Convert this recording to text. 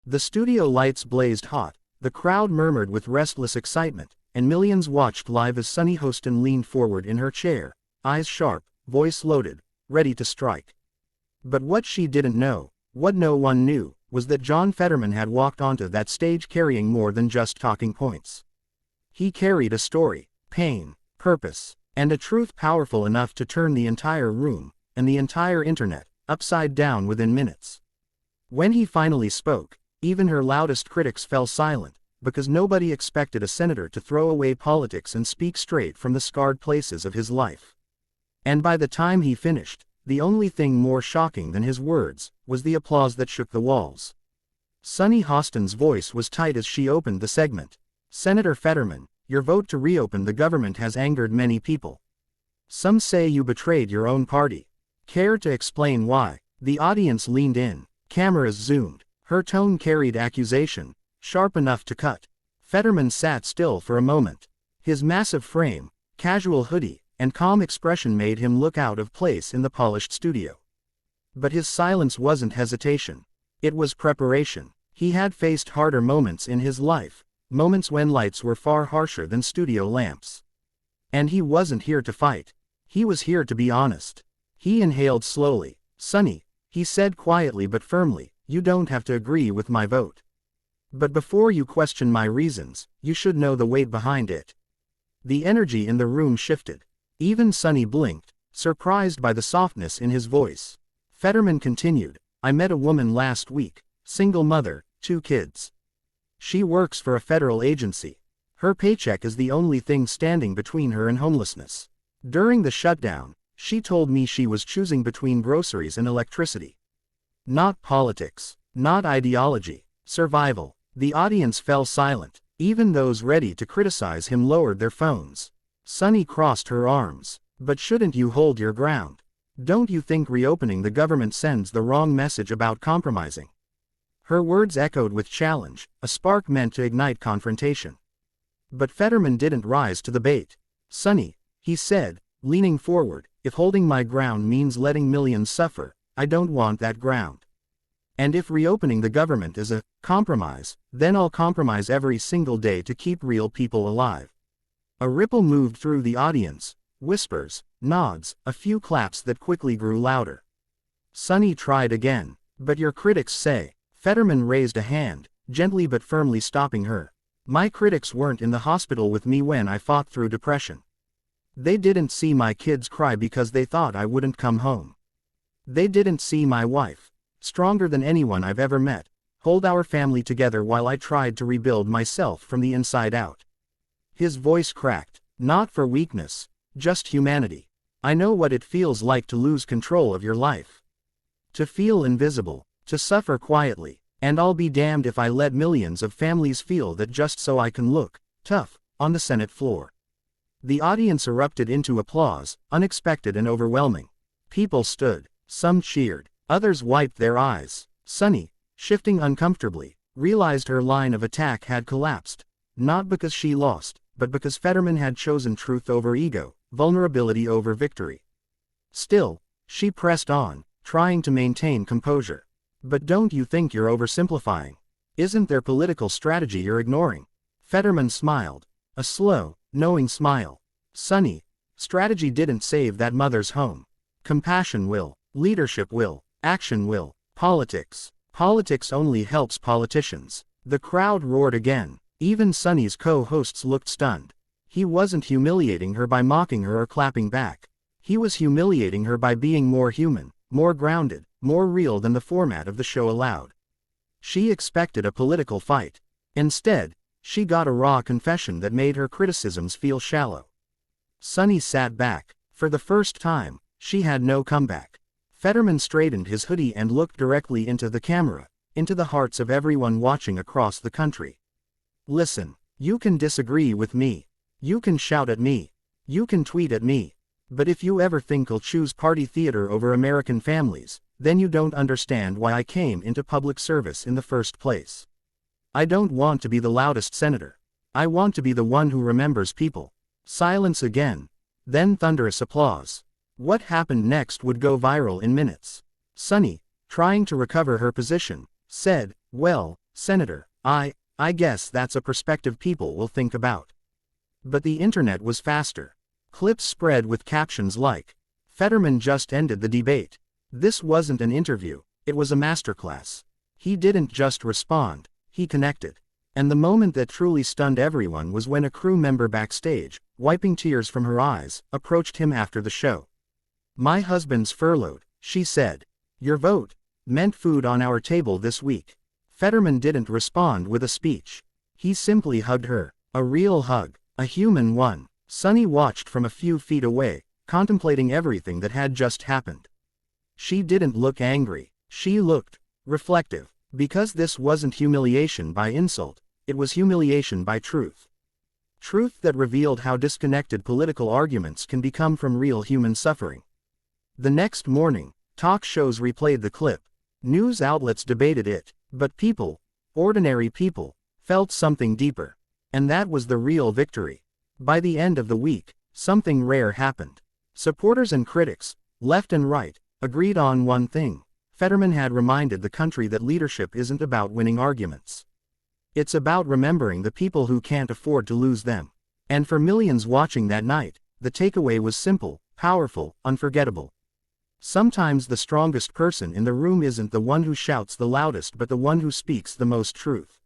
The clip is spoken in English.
The studio lights blazed hot, the crowd murmured with restless excitement, and millions watched live as Sunny Hostin leaned forward in her chair, eyes sharp, voice loaded, ready to strike. But what she didn't know, what no one knew, was that John Fetterman had walked onto that stage carrying more than just talking points. He carried a story, pain, purpose, and a truth powerful enough to turn the entire room, and the entire internet, upside down within minutes. When he finally spoke, even her loudest critics fell silent, because nobody expected a senator to throw away politics and speak straight from the scarred places of his life. And by the time he finished, the only thing more shocking than his words was the applause that shook the walls. Sunny Hostin's voice was tight as she opened the segment. Senator Fetterman, your vote to reopen the government has angered many people. Some say you betrayed your own party. Care to explain why? The audience leaned in, cameras zoomed. Her tone carried accusation, sharp enough to cut. Fetterman sat still for a moment. His massive frame, casual hoodie, and calm expression made him look out of place in the polished studio. But his silence wasn't hesitation. It was preparation. He had faced harder moments in his life, moments when lights were far harsher than studio lamps. And he wasn't here to fight. He was here to be honest. He inhaled slowly. Sunny, he said quietly but firmly, you don't have to agree with my vote. But before you question my reasons, you should know the weight behind it. The energy in the room shifted. Even Sunny blinked, surprised by the softness in his voice. Fetterman continued, I met a woman last week, single mother, 2 kids. She works for a federal agency. Her paycheck is the only thing standing between her and homelessness. During the shutdown, she told me she was choosing between groceries and electricity. Not politics, not ideology, survival. The audience fell silent. Even those ready to criticize him lowered their phones. Sunny crossed her arms. But shouldn't you hold your ground? Don't you think reopening the government sends the wrong message about compromising? Her words echoed with challenge, a spark meant to ignite confrontation. But Fetterman didn't rise to the bait. Sunny, he said, leaning forward, if holding my ground means letting millions suffer, I don't want that ground. And if reopening the government is a compromise, then I'll compromise every single day to keep real people alive. A ripple moved through the audience, whispers, nods, a few claps that quickly grew louder. Sunny tried again. But your critics say. Fetterman raised a hand, gently but firmly stopping her. My critics weren't in the hospital with me when I fought through depression. They didn't see my kids cry because they thought I wouldn't come home. They didn't see my wife, stronger than anyone I've ever met, hold our family together while I tried to rebuild myself from the inside out. His voice cracked, not for weakness, just humanity. I know what it feels like to lose control of your life. To feel invisible, to suffer quietly, and I'll be damned if I let millions of families feel that just so I can look tough on the Senate floor. The audience erupted into applause, unexpected and overwhelming. People stood, some cheered, others wiped their eyes. Sunny, shifting uncomfortably, realized her line of attack had collapsed, not because she lost, but because Fetterman had chosen truth over ego, vulnerability over victory. Still, she pressed on, trying to maintain composure. But don't you think you're oversimplifying? Isn't there political strategy you're ignoring? Fetterman smiled. A slow, knowing smile. Sunny, strategy didn't save that mother's home. Compassion will. Leadership will. Action will. Politics. Politics only helps politicians. The crowd roared again. Even Sunny's co-hosts looked stunned. He wasn't humiliating her by mocking her or clapping back. He was humiliating her by being more human, more grounded, more real than the format of the show allowed. She expected a political fight. Instead, she got a raw confession that made her criticisms feel shallow. Sunny sat back. For the first time, she had no comeback. Fetterman straightened his hoodie and looked directly into the camera, into the hearts of everyone watching across the country. Listen, you can disagree with me. You can shout at me. You can tweet at me. But if you ever think I'll choose party theater over American families, then you don't understand why I came into public service in the first place. I don't want to be the loudest senator. I want to be the one who remembers people. Silence again. Then thunderous applause. What happened next would go viral in minutes. Sunny, trying to recover her position, said, well, Senator, I guess that's a perspective people will think about. But the internet was faster. Clips spread with captions like, Fetterman just ended the debate. This wasn't an interview, it was a masterclass. He didn't just respond, he connected. And the moment that truly stunned everyone was when a crew member backstage, wiping tears from her eyes, approached him after the show. My husband's furloughed, she said. Your vote meant food on our table this week. Fetterman didn't respond with a speech. He simply hugged her. A real hug. A human one. Sunny watched from a few feet away, contemplating everything that had just happened. She didn't look angry. She looked reflective. Because this wasn't humiliation by insult, it was humiliation by truth. Truth that revealed how disconnected political arguments can become from real human suffering. The next morning, talk shows replayed the clip. News outlets debated it, but people, ordinary people, felt something deeper. And that was the real victory. By the end of the week, something rare happened. Supporters and critics, left and right, agreed on one thing. Fetterman had reminded the country that leadership isn't about winning arguments. It's about remembering the people who can't afford to lose them. And for millions watching that night, the takeaway was simple, powerful, unforgettable. Sometimes the strongest person in the room isn't the one who shouts the loudest but the one who speaks the most truth.